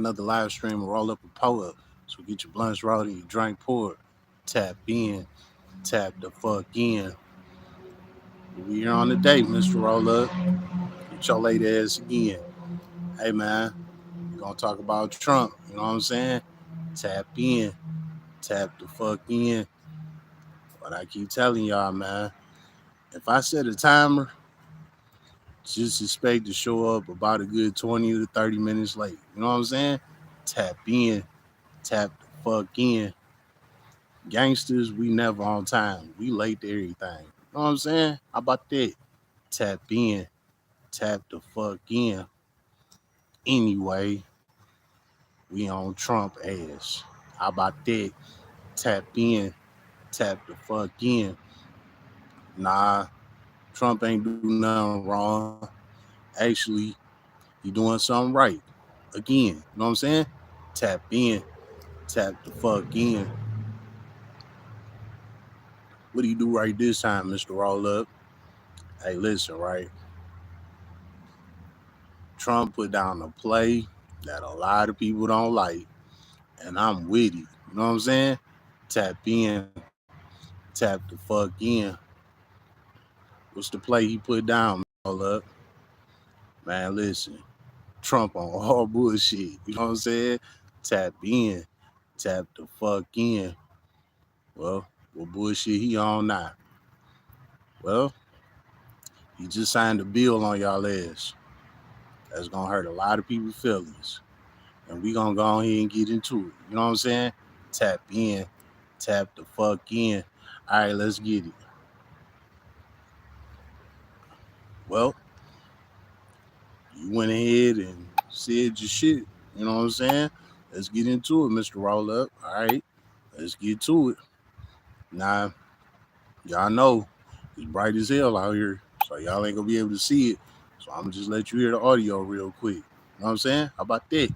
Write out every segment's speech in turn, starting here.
another live stream of Roll Up a Pull Up. So get your blunts rolled and your drink poured. Tap in, tap the fuck in. We here on the day, Mr. Roll Up. Get your late ass again. Hey man, we're gonna talk about Trump. You know what I'm saying? Tap in, tap the fuck in. But I keep telling y'all, man, if I set a timer, just expect to show up about a good 20 to 30 minutes late. You know what I'm saying? Tap in, tap the fuck in. Gangsters, we never on time. We late to everything. You know what I'm saying? How about that? Tap in, tap the fuck in. Anyway, we on Trump ass. How about that? Tap in, tap the fuck in. Nah, Trump ain't do nothing wrong. Actually, he doing something right. Again, you know what I'm saying? Tap in, tap the fuck in. What do you do right this time, Mr. Roll Up? Hey, listen, right? Trump put down a play that a lot of people don't like, and I'm with it. You know what I'm saying? Tap in, tap the fuck in. What's the play he put down, Roll Up? Man, listen, Trump on all bullshit. You know what I'm saying? Tap in, tap the fuck in. Well, what bullshit he on now? Well, he just signed a bill on y'all ass. That's gonna hurt a lot of people's feelings. And we gonna go ahead and get into it. You know what I'm saying? Tap in, tap the fuck in. All right, let's get it. Well, you went ahead and said your shit. You know what I'm saying? Let's get into it, Mr. Roll Up. All right, let's get to it. Now, y'all know it's bright as hell out here, so y'all ain't gonna be able to see it. So I'm gonna just let you hear the audio real quick. You know what I'm saying? How about that?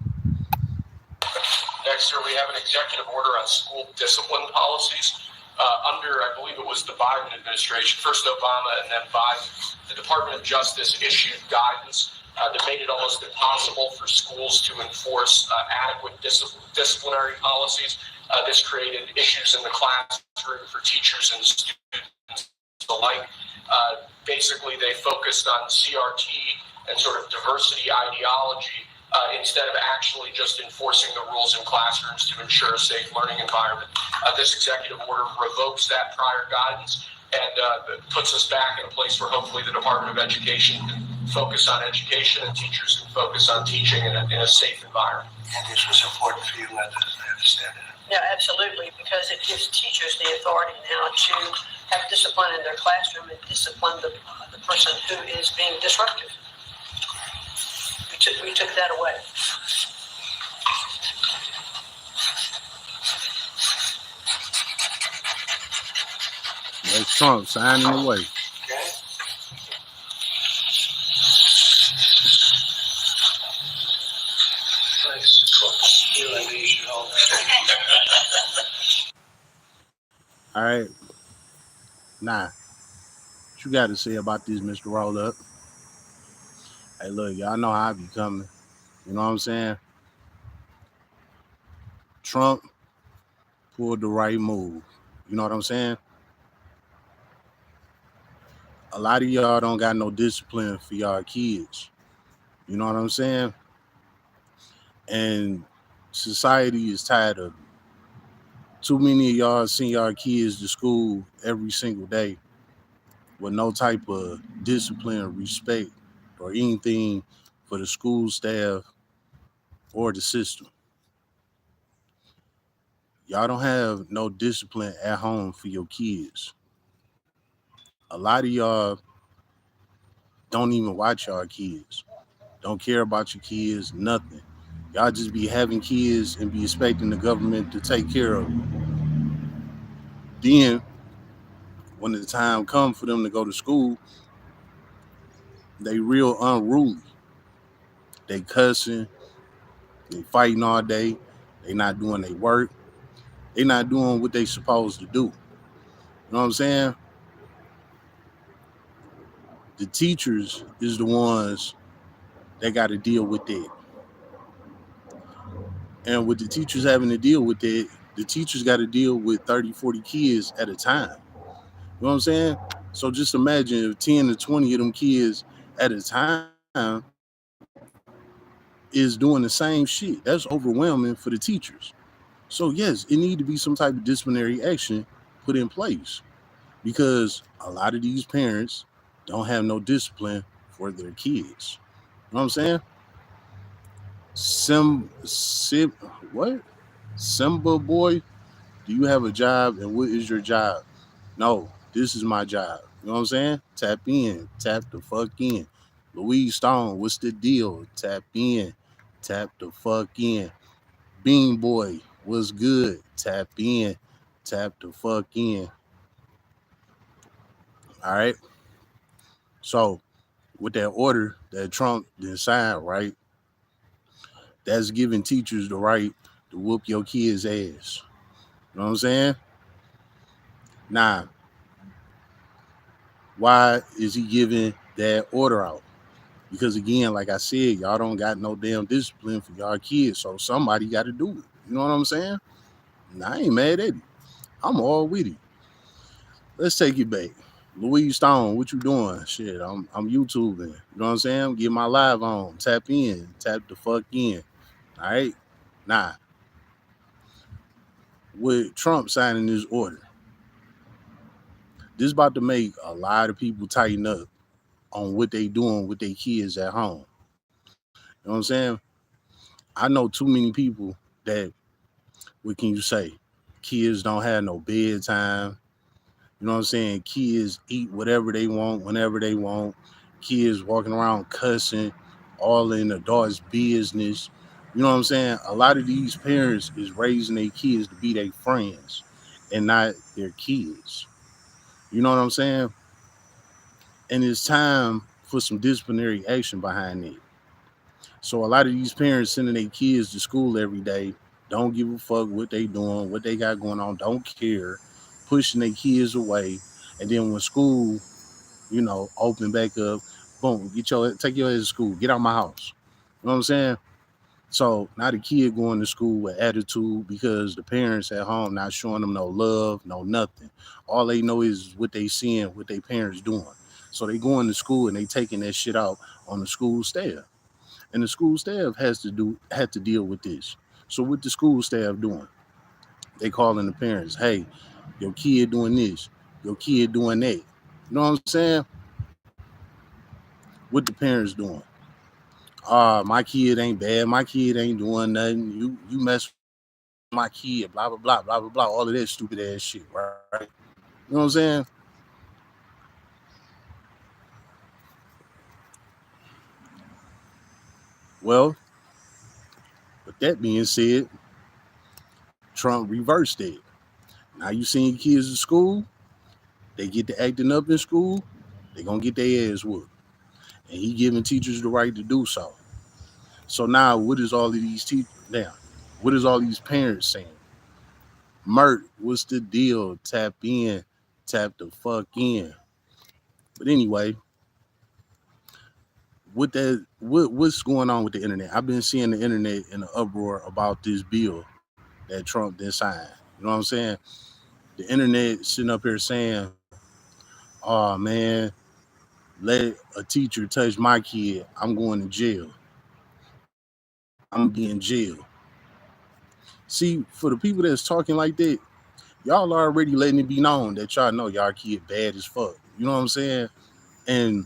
Next year, we have an executive order on school discipline policies. Under, I believe it was the Biden administration, first Obama and then Biden, the Department of Justice issued guidance that made it almost impossible for schools to enforce adequate disciplinary policies. This created issues in the classroom for teachers and students alike. Basically, they focused on CRT and sort of diversity ideology instead of actually just enforcing the rules in classrooms to ensure a safe learning environment. This executive order revokes that prior guidance and puts us back in a place where hopefully the Department of Education can focus on education and teachers can focus on teaching in a safe environment. And this was important for you, Linda, as I understand it. Yeah, absolutely, because it gives teachers the authority now to have discipline in their classroom and discipline the person who is being disruptive. We took that away. That's Trump signing away. Okay? Nice. You and me should all All right. Nah, what you got to say about this, Mr. Roll Up? Hey, look, y'all know how I be coming. You know what I'm saying? Trump pulled the right move. You know what I'm saying? A lot of y'all don't got no discipline for y'all kids. You know what I'm saying? And society is tired of it. Too many of y'all send y'all kids to school every single day with no type of discipline or respect or anything for the school staff or the system. Y'all don't have no discipline at home for your kids. A lot of y'all don't even watch y'all kids. Don't care about your kids, nothing. Y'all just be having kids and be expecting the government to take care of them. Then, when the time comes for them to go to school, they real unruly. They cussing, they fighting all day, they not doing their work, they not doing what they supposed to do. You know what I'm saying? The teachers is the ones that got to deal with that. And with the teachers having to deal with it, the teachers got to deal with 30, 40 kids at a time. You know what I'm saying? So just imagine if 10 to 20 of them kids at a time is doing the same shit. That's overwhelming for the teachers. So yes, it need to be some type of disciplinary action put in place because a lot of these parents don't have no discipline for their kids. You know what I'm saying? Sim, what? Simba boy, do you have a job and what is your job? No, this is my job. You know what I'm saying? Tap in, tap the fuck in. Louise Stone, what's the deal? Tap in, tap the fuck in. Bean Boy, what's good? Tap in, tap the fuck in. All right. So with that order that Trump then signed, right? That's giving teachers the right to whoop your kids' ass. You know what I'm saying? Now, why is he giving that order out? Because again, like I said, y'all don't got no damn discipline for y'all kids, so somebody got to do it. You know what I'm saying? And I ain't mad at it. I'm all with it. Let's take it back. Louise Stone, what you doing? Shit, I'm YouTubing. You know what I'm saying? I'm getting my live on. Tap in. Tap the fuck in. All right? Nah. With Trump signing this order, this about to make a lot of people tighten up on what they doing with their kids at home. You know what I'm saying? I know too many people that, what can you say? Kids don't have no bedtime. You know what I'm saying? Kids eat whatever they want, whenever they want. Kids walking around cussing, all in adults' business. You know what I'm saying? A lot of these parents is raising their kids to be their friends and not their kids. You know what I'm saying? And it's time for some disciplinary action behind it. So a lot of these parents sending their kids to school every day don't give a fuck what they doing, what they got going on, don't care, pushing their kids away. And then when school, open back up, boom, take your ass to school, get out of my house. You know what I'm saying? So now the kid going to school with attitude because the parents at home not showing them no love, no nothing. All they know is what they seeing, what their parents doing. So they going to school and they taking that shit out on the school staff. And the school staff had to deal with this. So what the school staff doing? They calling the parents, hey, your kid doing this, your kid doing that. You know what I'm saying? What the parents doing? My kid ain't bad, my kid ain't doing nothing. You mess with my kid, blah blah blah, blah blah blah, all of that stupid ass shit, right? You know what I'm saying? Well, with that being said, Trump reversed it. Now you seeing kids in school, they get to acting up in school, they gonna get their ass whooped. And he giving teachers the right to do so. So now, what is all of these teachers now? What is all these parents saying? Mert, what's the deal? Tap in, tap the fuck in. But anyway, what's going on with the internet? I've been seeing the internet in an uproar about this bill that Trump did sign. You know what I'm saying? The internet sitting up here saying, "Oh man, let a teacher touch my kid, I'm going to jail. I'm gonna be in jail." See, for the people that's talking like that, y'all already letting it be known that y'all know y'all kid bad as fuck. You know what I'm saying? And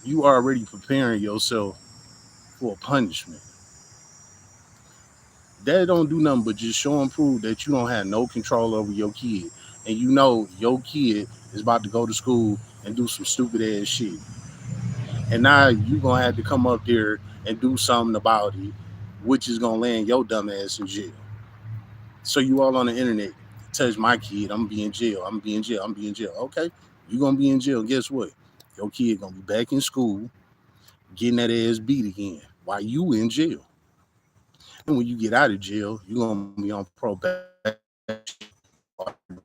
you already preparing yourself for a punishment. That don't do nothing but just show and prove that you don't have no control over your kid. And you know your kid is about to go to school and do some stupid ass shit. And now you gonna have to come up there and do something about it, which is gonna land your dumb ass in jail. So you all on the internet, touch my kid, I'm gonna be in jail, I'm gonna be in jail, I'm gonna be in jail. Okay, you gonna be in jail. Guess what? Your kid gonna be back in school, getting that ass beat again while you in jail. And when you get out of jail, you gonna be on probation,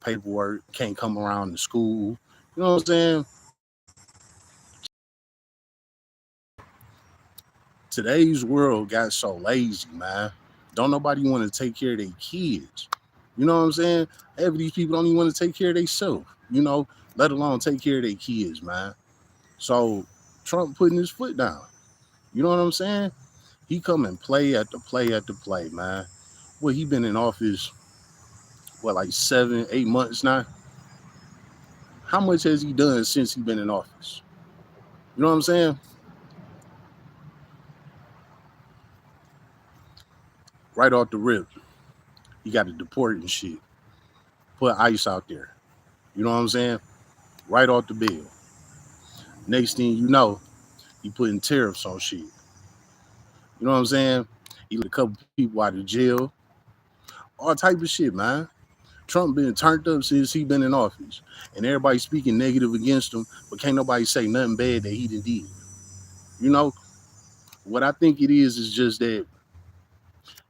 paperwork, can't come around to school. You know what I'm saying? Today's world got so lazy, man. Don't nobody want to take care of their kids. You know what I'm saying? Half of these people don't even want to take care of themselves, let alone take care of their kids, man. So Trump putting his foot down. You know what I'm saying? He come and play after play after play, man. Well, he been in office, like 7, 8 months now? How much has he done since he been in office? You know what I'm saying? Right off the rip, he got to deport and shit. Put ICE out there. You know what I'm saying? Right off the bill. Next thing you know, he putting tariffs on shit. You know what I'm saying? He let a couple people out of jail. All type of shit, man. Trump been turned up since he been in office. And everybody speaking negative against him, but can't nobody say nothing bad that he done did. You know, what I think it is just that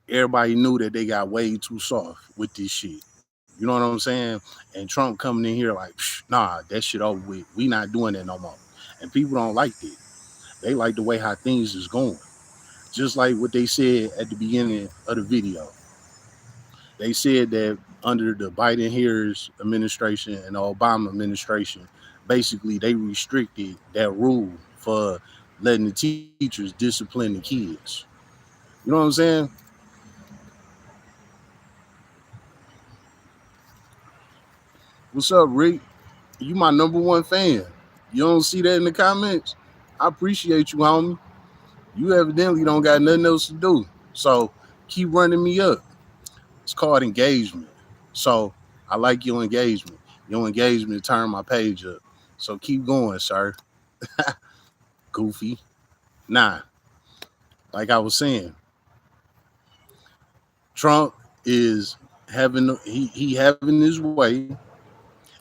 everybody knew that they got way too soft with this shit. You know what I'm saying? And Trump coming in here like, nah, that shit over with. We not doing that no more. And people don't like that. They like the way how things is going. Just like what they said at the beginning of the video. They said that under the Biden-Harris administration and the Obama administration, basically they restricted that rule for letting the teachers discipline the kids. You know what I'm saying? What's up, Rick? You my number one fan. You don't see that in the comments? I appreciate you, homie. You evidently don't got nothing else to do. So keep running me up. It's called engagement. So I like your engagement. Your engagement turned my page up. So keep going, sir. Goofy. Nah, like I was saying, Trump is he having his way, and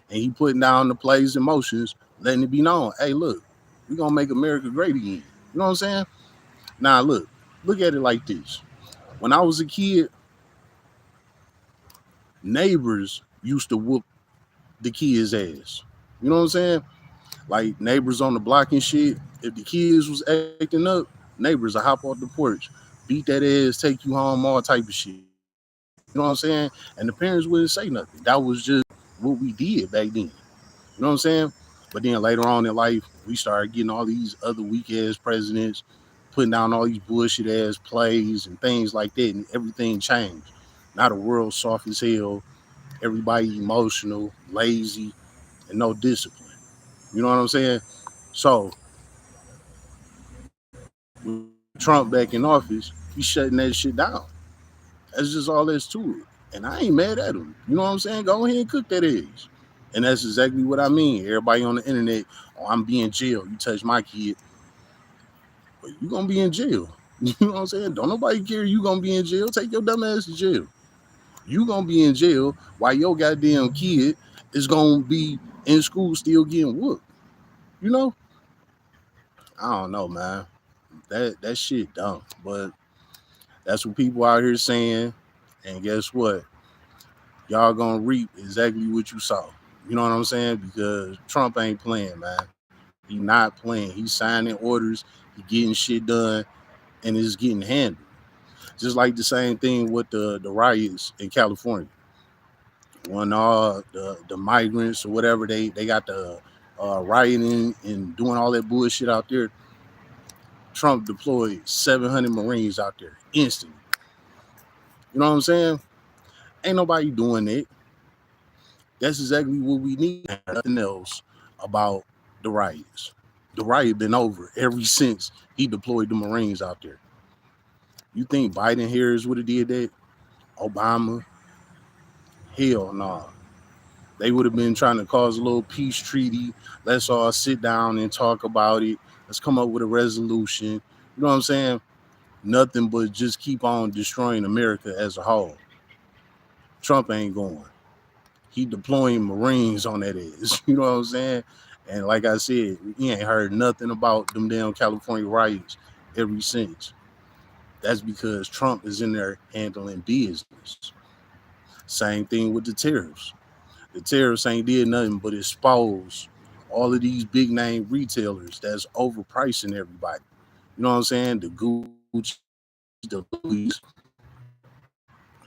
he putting down the plays and motions, letting it be known. Hey, look, we gonna make America great again. You know what I'm saying? Now look at it like this. When I was a kid, neighbors used to whoop the kids' ass. You know what I'm saying? Like neighbors on the block and shit. If the kids was acting up, neighbors will hop off the porch, beat that ass, take you home, all type of shit. You know what I'm saying? And the parents wouldn't say nothing. That was just what we did back then. You know what I'm saying? But then later on in life, we started getting all these other weak ass presidents, putting down all these bullshit ass plays and things like that, and everything changed. Now the world's soft as hell, everybody emotional, lazy, and no discipline. You know what I'm saying? So with Trump back in office, he's shutting that shit down. That's just all there's to it. And I ain't mad at him. You know what I'm saying? Go ahead and cook that eggs. And that's exactly what I mean. Everybody on the internet, oh, I'm being jail. You touch my kid, but you gonna be in jail. You know what I'm saying? Don't nobody care you gonna be in jail. Take your dumb ass to jail. You gonna be in jail while your goddamn kid is gonna be in school still getting whooped. You know? I don't know, man. That shit dumb. But that's what people out here saying. And guess what? Y'all gonna reap exactly what you saw. You know what I'm saying? Because Trump ain't playing, man. He not playing. He's signing orders. He getting shit done, and it's getting handled. Just like the same thing with the riots in California. When the migrants or whatever they got the rioting and doing all that bullshit out there, Trump deployed 700 Marines out there instantly. You know what I'm saying? Ain't nobody doing it. That's exactly what we need. Nothing else about the riots. The riot been over ever since he deployed the Marines out there. You think Biden Harris would have did that? Obama? Hell no. Nah. They would have been trying to cause a little peace treaty. Let's all sit down and talk about it. Let's come up with a resolution. You know what I'm saying? Nothing but just keep on destroying America as a whole. Trump ain't going. He deploying Marines on that ass. You know what I'm saying? And like I said, he ain't heard nothing about them damn California riots ever since. That's because Trump is in there handling business. Same thing with the tariffs. The tariffs ain't did nothing but expose all of these big name retailers that's overpricing everybody. You know what I'm saying? The Gucci, the Louis,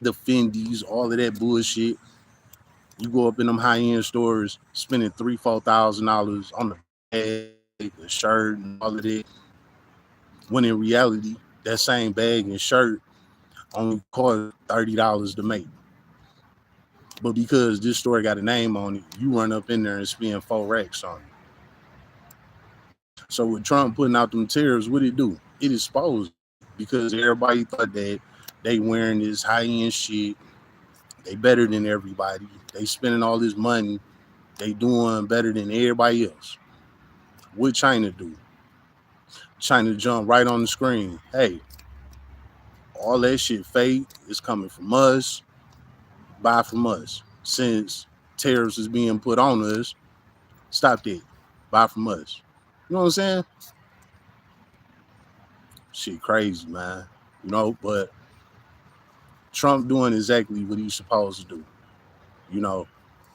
the Fendi's, all of that bullshit. You go up in them high-end stores, spending $3,000-$4,000 on the bag, the shirt, and all of that. When in reality, that same bag and shirt only cost $30 to make. But because this store got a name on it, you run up in there and spend 4 racks on it. So with Trump putting out them tariffs, what it do? It exposed, because everybody thought that they wearing this high-end shit. They better than everybody. They spending all this money. They doing better than everybody else. What China do? China jump right on the screen. Hey, all that shit fake is coming from us. Buy from us. Since tariffs is being put on us, stop that. Buy from us. You know what I'm saying? Shit crazy, man. You know, but Trump doing exactly what he's supposed to do. You know,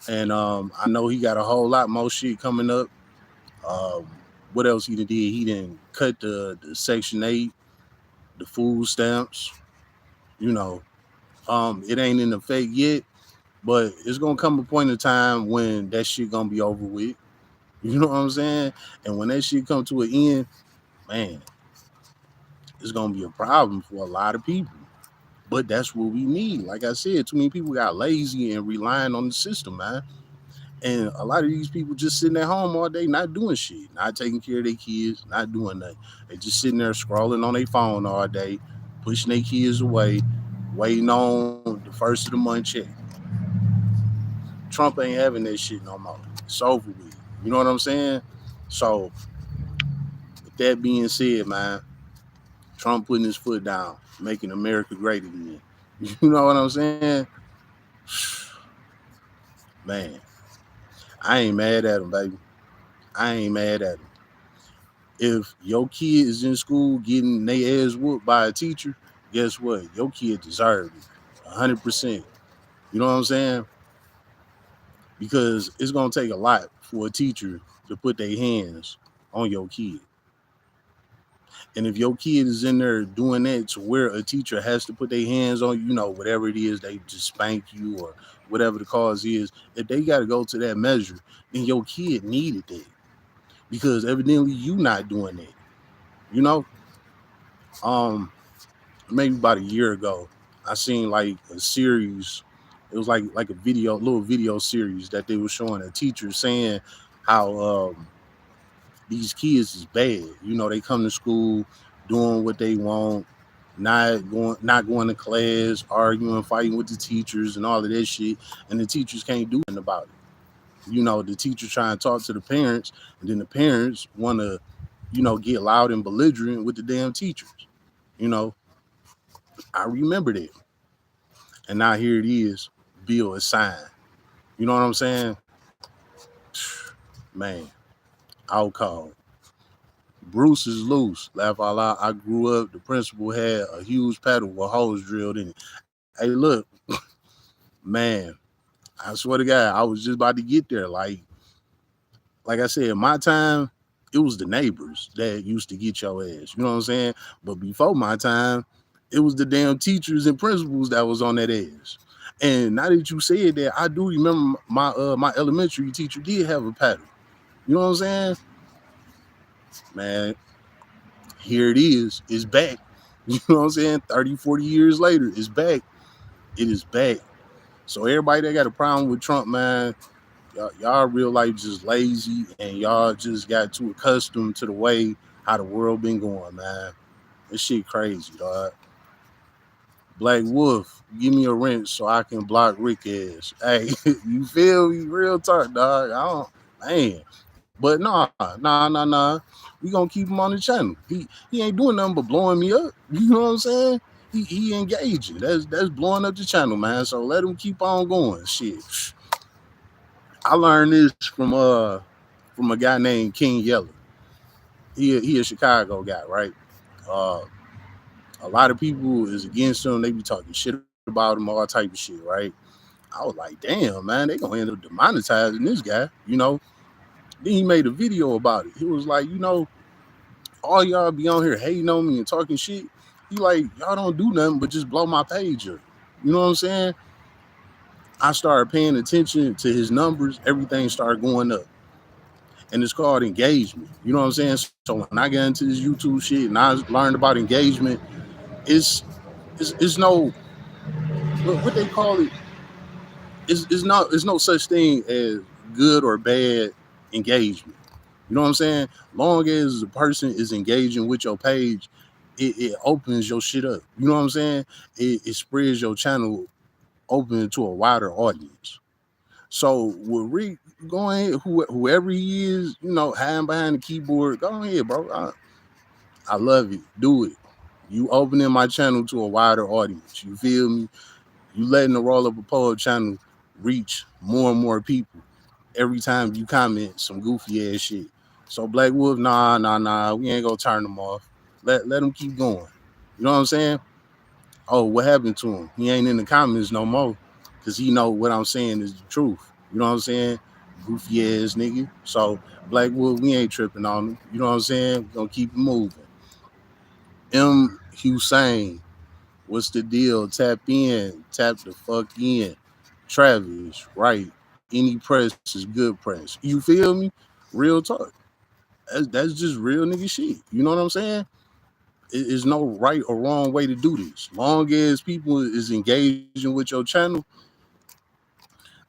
and I know he got a whole lot more shit coming up. What else he did? He didn't cut the Section 8, the food stamps. You know, it ain't in effect yet, but it's gonna come a point in time when that shit gonna be over with. You know what I'm saying? And when that shit come to an end, man, it's gonna be a problem for a lot of people. But that's what we need. Like I said, too many people got lazy and relying on the system, man. And a lot of these people just sitting at home all day, not doing shit, not taking care of their kids, not doing nothing. They just sitting there scrolling on their phone all day, pushing their kids away, waiting on the first of the month check. Trump ain't having that shit no more. It's over with. You know what I'm saying? So, with that being said, man, Trump putting his foot down, making America great again. You know what I'm saying? Man, I ain't mad at him, baby. I ain't mad at him. If your kid is in school getting their ass whooped by a teacher, guess what? Your kid deserves it. 100%. You know what I'm saying? Because it's going to take a lot for a teacher to put their hands on your kid. And if your kid is in there doing that to where a teacher has to put their hands on you, know, whatever it is, they just spank you or whatever the cause is, if they got to go to that measure, then your kid needed that. Because evidently you not doing that. You know? Maybe about a year ago, I seen like a series. It was like a little video series that they were showing a teacher saying how these kids is bad. You know, they come to school doing what they want, not going to class, arguing, fighting with the teachers and all of that shit, and the teachers can't do nothing about it. You know, the teacher trying to talk to the parents, and then the parents want to, you know, get loud and belligerent with the damn teachers. You know, I remember that. And now here it is, bill is signed. You know what I'm saying? Man, I'll call. Bruce is loose. Laugh out loud. I grew up, the principal had a huge paddle with holes drilled in it. Hey, look, man, I swear to God, I was just about to get there. Like I said, my time, it was the neighbors that used to get your ass. You know what I'm saying? But before my time, it was the damn teachers and principals that was on that ass. And now that you said that, I do remember my elementary teacher did have a paddle. You know what I'm saying? Man, here it is. It's back. You know what I'm saying? 30, 40 years later, it's back. It is back. So everybody that got a problem with Trump, man, y'all real life just lazy, and y'all just got too accustomed to the way how the world been going, man. This shit crazy, dog. Black Wolf, give me a wrench so I can block Rick ass. Hey, you feel me? Real talk, dog. Man. But nah. We gonna keep him on the channel. He ain't doing nothing but blowing me up. You know what I'm saying? He engaging. That's blowing up the channel, man. So let him keep on going. Shit. I learned this from a guy named King Yeller. He a Chicago guy, right? A lot of people is against him. They be talking shit about him, all type of shit, right? I was like, damn, man, they gonna end up demonetizing this guy, you know? Then he made a video about it. He was like, you know, all y'all be on here hating on me and talking shit. He like, y'all don't do nothing but just blow my page up. You know what I'm saying? I started paying attention to his numbers. Everything started going up. And it's called engagement. You know what I'm saying? So when I got into this YouTube shit and I learned about engagement, it's it's no what they call it. It's no such thing as good or bad engagement. You know what I'm saying? Long as the person is engaging with your page, it opens your shit up. You know what I'm saying? It spreads your channel open to a wider audience. So with Rick, go ahead, whoever he is, you know, hiding behind the keyboard, go ahead, bro. I love it. Do it. You opening my channel to a wider audience. You feel me? You letting the Roll Up a Poll channel reach more and more people every time you comment some goofy ass shit. So Black Wolf, nah, we ain't gonna turn them off. Let them keep going. You know what I'm saying? Oh, what happened to him? He ain't in the comments no more because he know what I'm saying is the truth. You know what I'm saying? Goofy ass nigga. So Black Wolf, we ain't tripping on him. You know what I'm saying? We gonna keep it moving. M. Hussein, what's the deal? Tap in, tap the fuck in. Travis, right? Any press is good press. You feel me? Real talk. That's just real nigga shit. You know what I'm saying? There's no right or wrong way to do this. Long as people is engaging with your channel,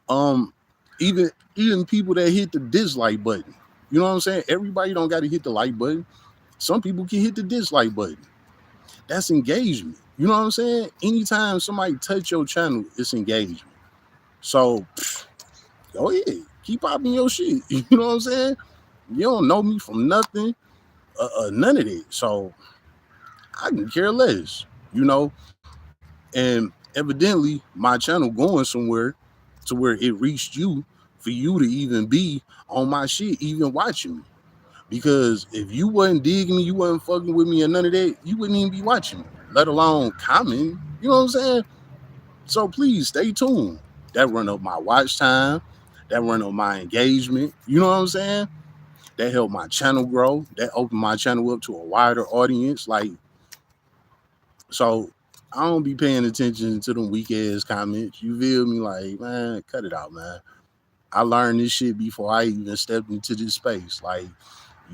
um, even people that hit the dislike button. You know what I'm saying? Everybody don't got to hit the like button. Some people can hit the dislike button. That's engagement. You know what I'm saying? Anytime somebody touch your channel, it's engagement. So go ahead, keep popping your shit. You know what I'm saying? You don't know me from nothing, none of that. So I can care less, you know. And evidently, my channel going somewhere to where it reached you for you to even be on my shit, even watching me. Because if you wasn't digging me, you wasn't fucking with me or none of that, you wouldn't even be watching me, let alone commenting. You know what I'm saying? So please stay tuned. That run up my watch time. That run up my engagement. You know what I'm saying? That helped my channel grow. That opened my channel up to a wider audience. Like, so I don't be paying attention to them weak ass comments. You feel me? Like, man, cut it out, man. I learned this shit before I even stepped into this space. Like,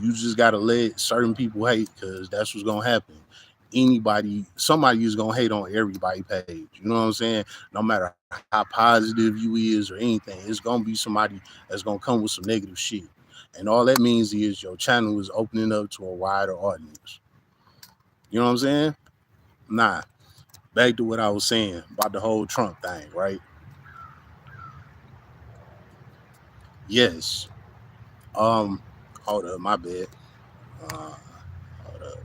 you just gotta let certain people hate because that's what's gonna happen. Somebody is gonna hate on everybody's page. You know what I'm saying? No matter how positive you is or anything, it's gonna be somebody that's gonna come with some negative shit. And all that means is your channel is opening up to a wider audience. You know what I'm saying? Nah. Back to what I was saying about the whole Trump thing, right? Yes. Hold up, my bad. Hold up.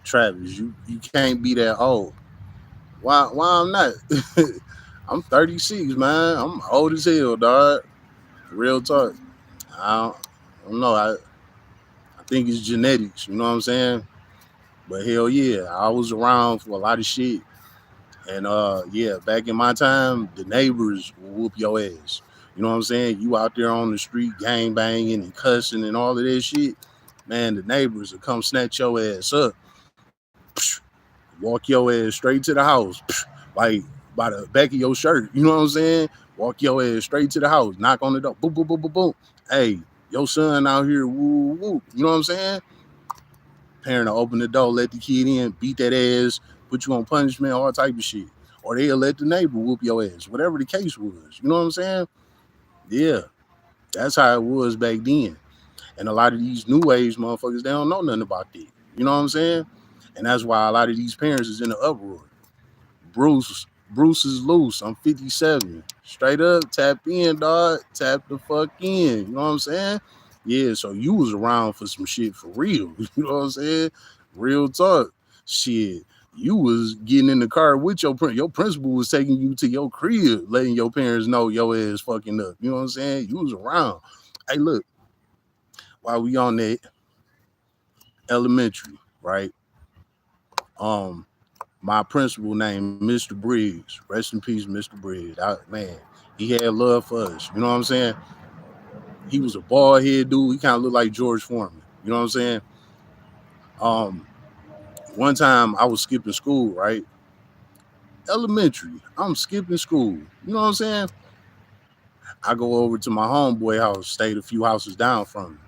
Travis, you can't be that old. Why I'm not? I'm 36, man. I'm old as hell, dog. Real talk. I don't know. I think it's genetics, you know what I'm saying? But hell yeah, I was around for a lot of shit. And yeah, back in my time, the neighbors will whoop your ass. You know what I'm saying? You out there on the street gang banging and cussing and all of that shit. Man, the neighbors will come snatch your ass up, walk your ass straight to the house, like by the back of your shirt. You know what I'm saying? Walk your ass straight to the house, knock on the door, boom, boom, boom, boom, boom. Hey, your son out here, woo, woo. You know what I'm saying? Parent will open the door, let the kid in, beat that ass, put you on punishment, all type of shit. Or they'll let the neighbor whoop your ass, whatever the case was. You know what I'm saying? Yeah, that's how it was back then. And a lot of these new age motherfuckers, they don't know nothing about that. You know what I'm saying? And that's why a lot of these parents is in the uproar. Bruce is loose. I'm 57. Straight up, tap in, dog. Tap the fuck in. You know what I'm saying? Yeah, so you was around for some shit for real. You know what I'm saying? Real talk. Shit. You was getting in the car with your principal was taking you to your crib, letting your parents know your ass fucking up. You know what I'm saying? You was around. Hey, look, while we on that elementary, right? My principal named Mr. Briggs. Rest in peace, Mr. Briggs. Man, he had love for us. You know what I'm saying? He was a bald head dude. He kind of looked like George Foreman. You know what I'm saying? One time I was skipping school, right? elementary. I'm skipping school. You know what I'm saying? I go over to my homeboy house, stayed a few houses down from him.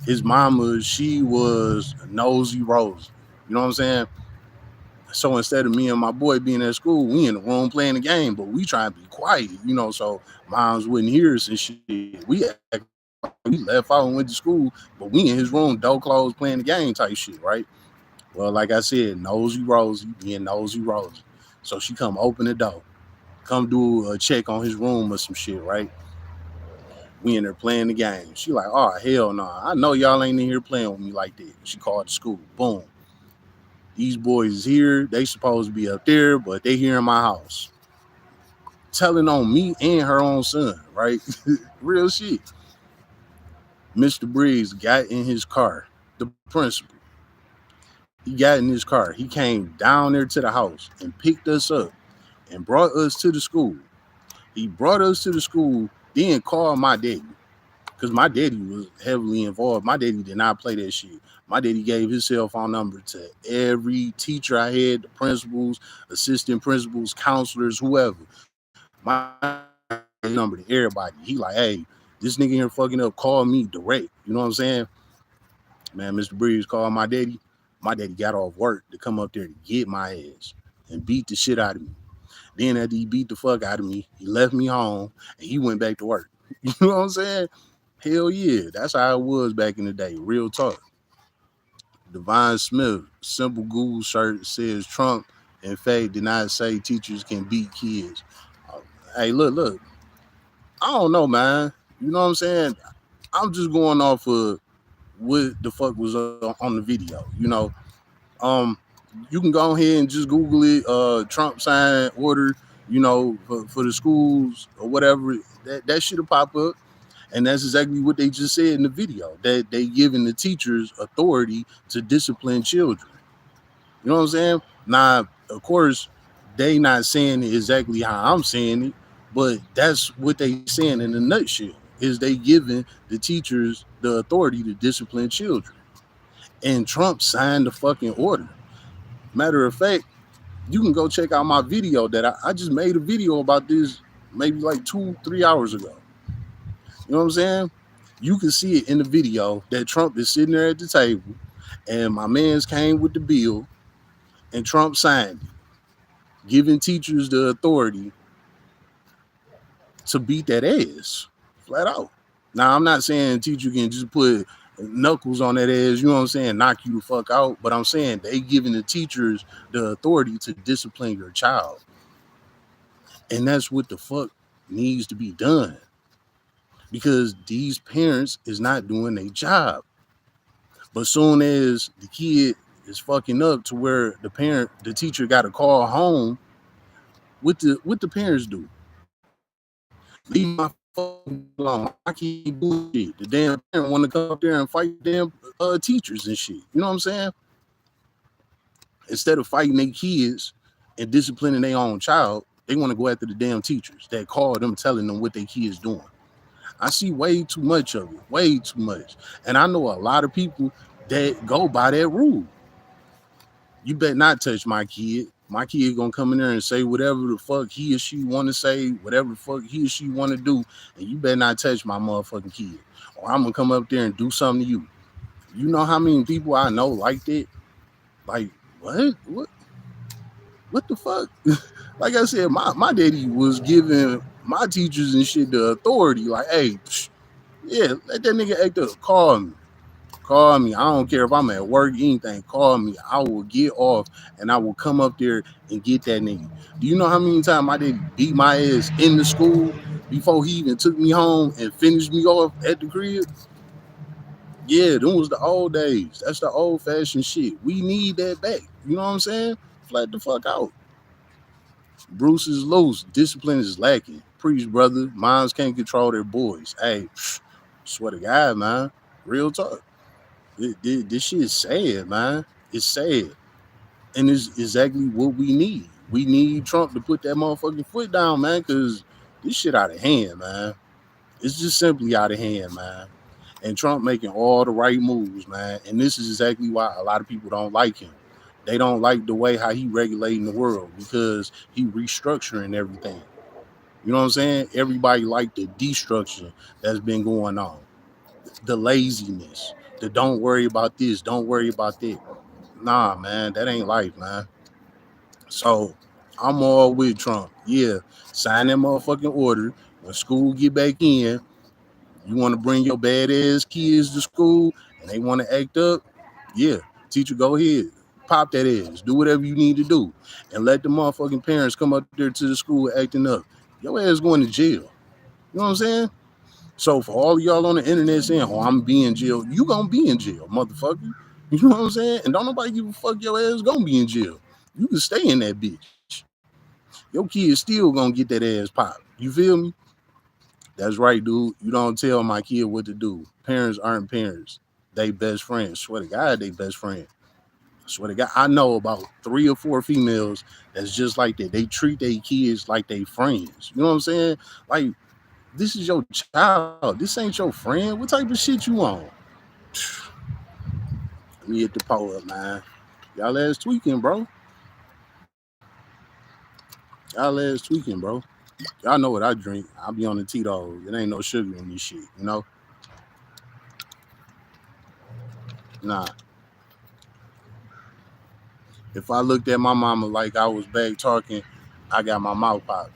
His mama, she was nosy Rose. You know what I'm saying? So instead of me and my boy being at school, we in the room playing the game, but we try to be quiet, you know, so moms wouldn't hear us and shit. We left out and went to school, but we in his room, door closed, playing the game type shit, right? Well, like I said, nosy Rosie being nosy Rosie. So she come open the door, come do a check on his room or some shit, right? We in there playing the game. She like, oh, hell no. I know y'all ain't in here playing with me like that. She called the school. Boom. These boys is here. They supposed to be up there, but they here in my house. Telling on me and her own son, right? Real shit. Mr. Briggs got in his car. The principal. He got in his car. He came down there to the house and picked us up and brought us to the school. He brought us to the school, then called my daddy. Because my daddy was heavily involved. My daddy did not play that shit. My daddy gave his cell phone number to every teacher I had, the principals, assistant principals, counselors, whoever. My number to everybody. He like, hey, this nigga here fucking up, call me direct. You know what I'm saying? Man, Mr. Briggs called my daddy. My daddy got off work to come up there to get my ass and beat the shit out of me. Then after he beat the fuck out of me, he left me home and he went back to work. You know what I'm saying? Hell yeah, that's how it was back in the day. Real talk. Divine Smith, simple Google search says Trump and Faye did not say teachers can beat kids. Hey, look. I don't know, man. You know what I'm saying? I'm just going off of what the fuck was on the video. You know, you can go ahead and just Google it. Trump signed order. You know, for the schools or whatever. That shit'll pop up. And that's exactly what they just said in the video, that they giving the teachers authority to discipline children. You know what I'm saying? Now, of course, they not saying it exactly how I'm saying it, but that's what they saying in a nutshell, is they giving the teachers the authority to discipline children. And Trump signed the fucking order. Matter of fact, you can go check out my video that I just made a video about this maybe like 2-3 hours ago. You know what I'm saying? You can see it in the video that Trump is sitting there at the table and my mans came with the bill and Trump signed it, giving teachers the authority to beat that ass flat out. Now, I'm not saying teacher can just put knuckles on that ass, you know what I'm saying, knock you the fuck out, but I'm saying they giving the teachers the authority to discipline your child. And that's what the fuck needs to be done. Because these parents is not doing their job. But soon as the kid is fucking up to where the teacher got to call home, what the parents do? Leave my fucking alone. I keep doing shit. The damn parent want to come up there and fight damn teachers and shit. You know what I'm saying? Instead of fighting their kids and disciplining their own child, they want to go after the damn teachers that call them, telling them what their kids doing. I see way too much of it, way too much. And I know a lot of people that go by that rule. You better not touch my kid. My kid gonna come in there and say whatever the fuck he or she want to say, whatever the fuck he or she want to do, and you better not touch my motherfucking kid, or I'm gonna come up there and do something to you. You know how many people I know like that? Like, what the fuck? Like I said, my daddy was giving my teachers and shit the authority, like, hey, yeah, let that nigga act up. Call me. I don't care if I'm at work, anything. Call me. I will get off and I will come up there and get that nigga. Do you know how many times my daddy beat my ass in the school before he even took me home and finished me off at the crib? Yeah, them was the old days. That's the old fashioned shit. We need that back. You know what I'm saying? Flat the fuck out. Bruce is loose. Discipline is lacking. Preach, brother. Moms can't control their boys. Hey, swear to God, man. Real talk. This shit is sad, man. It's sad. And it's exactly what we need. We need Trump to put that motherfucking foot down, man, because this shit out of hand, man. It's just simply out of hand, man. And Trump making all the right moves, man. And this is exactly why a lot of people don't like him. They don't like the way how he regulating the world because he restructuring everything. You know what I'm saying? Everybody like the destruction that's been going on, the laziness, the don't worry about this, don't worry about that. Nah, man, that ain't life, man. So I'm all with Trump. Yeah, sign that motherfucking order. When school get back in, you want to bring your badass kids to school and they want to act up, yeah, teacher, go ahead. Pop that ass. Do whatever you need to do. And let the motherfucking parents come up there to the school acting up. Your ass going to jail. You know what I'm saying? So for all of y'all on the internet saying, oh, I'm be in jail, you gonna be in jail, motherfucker. You know what I'm saying? And don't nobody give a fuck, your ass gonna be in jail. You can stay in that bitch. Your kid still gonna get that ass popped. You feel me? That's right, dude. You don't tell my kid what to do. Parents aren't parents. They best friends. Swear to God, they best friend. Swear to God, I know about 3 or 4 females that's just like that. They treat their kids like they friends. You know what I'm saying? Like, this is your child. This ain't your friend. What type of shit you on? Let me hit the poll up, man. Y'all ass tweaking, bro. Y'all ass tweaking, bro. Y'all know what I drink. I be on the Tito's. It ain't no sugar in this shit, you know? Nah. If I looked at my mama like I was back talking, I got my mouth popped.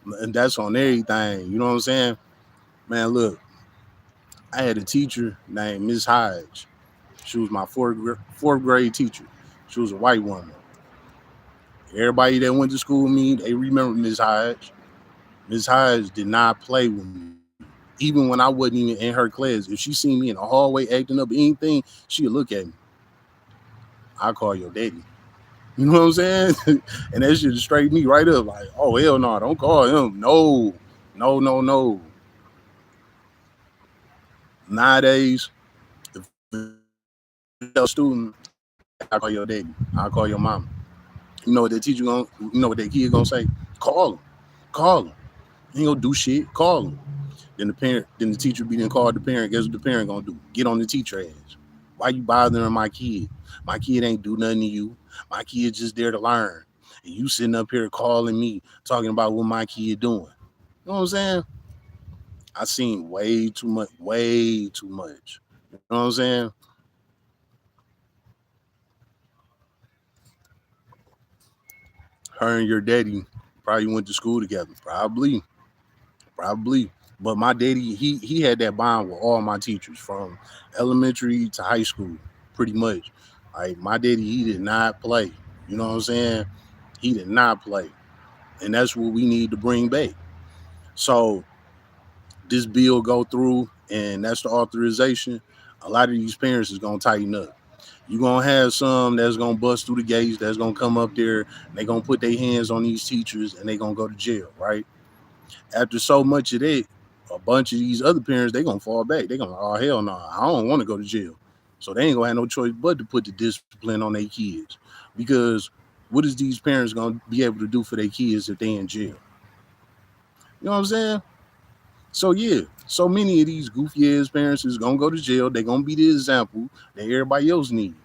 And that's on everything. You know what I'm saying? Man, look, I had a teacher named Miss Hodge. She was my fourth grade teacher. She was a white woman. Everybody that went to school with me, they remember Miss Hodge. Miss Hodge did not play with me. Even when I wasn't even in her class, if she seen me in the hallway acting up or anything, she'd look at me. I call your daddy. You know what I'm saying? And that shit straightened me right up. Like, oh, hell no, don't call him. No. Nowadays, if a student, I call your daddy. I call your mama. You know what that teacher gonna, you know what that kid gonna say? Call him. He ain't gonna do shit. Call him. Then the teacher be then called the parent. Guess what the parent gonna do? Get on the teacher ass. Why you bothering my kid? My kid ain't do nothing to you. My kid just there to learn. And you sitting up here calling me, talking about what my kid doing. You know what I'm saying? I seen way too much. You know what I'm saying? Her and your daddy probably went to school together. Probably. But my daddy, he had that bond with all my teachers from elementary to high school, pretty much. Like my daddy, he did not play. You know what I'm saying? He did not play. And that's what we need to bring back. So this bill go through and that's the authorization. A lot of these parents is gonna tighten up. You're gonna have some that's gonna bust through the gates, that's gonna come up there, and they're gonna put their hands on these teachers and they're gonna go to jail, right? After so much of that, a bunch of these other parents, they gonna fall back. They gonna, oh hell no, I don't want to go to jail. So they ain't gonna have no choice but to put the discipline on their kids. Because what is these parents gonna be able to do for their kids if they in jail? You know what I'm saying? So yeah, so many of these goofy ass parents is gonna go to jail. They're gonna be the example that everybody else needs.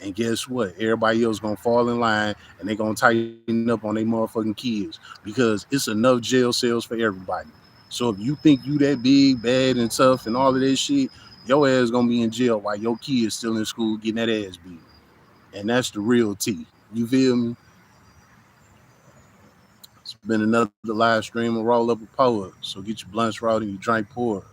And guess what? Everybody else gonna fall in line and they gonna tighten up on their motherfucking kids because it's enough jail cells for everybody. So if you think you that big, bad, and tough and all of that shit, your ass gonna be in jail while your kid's still in school getting that ass beat. And that's the real tea. You feel me? It's been another live stream of Roll Up a Poet. So get your blunts raw and you drink pour.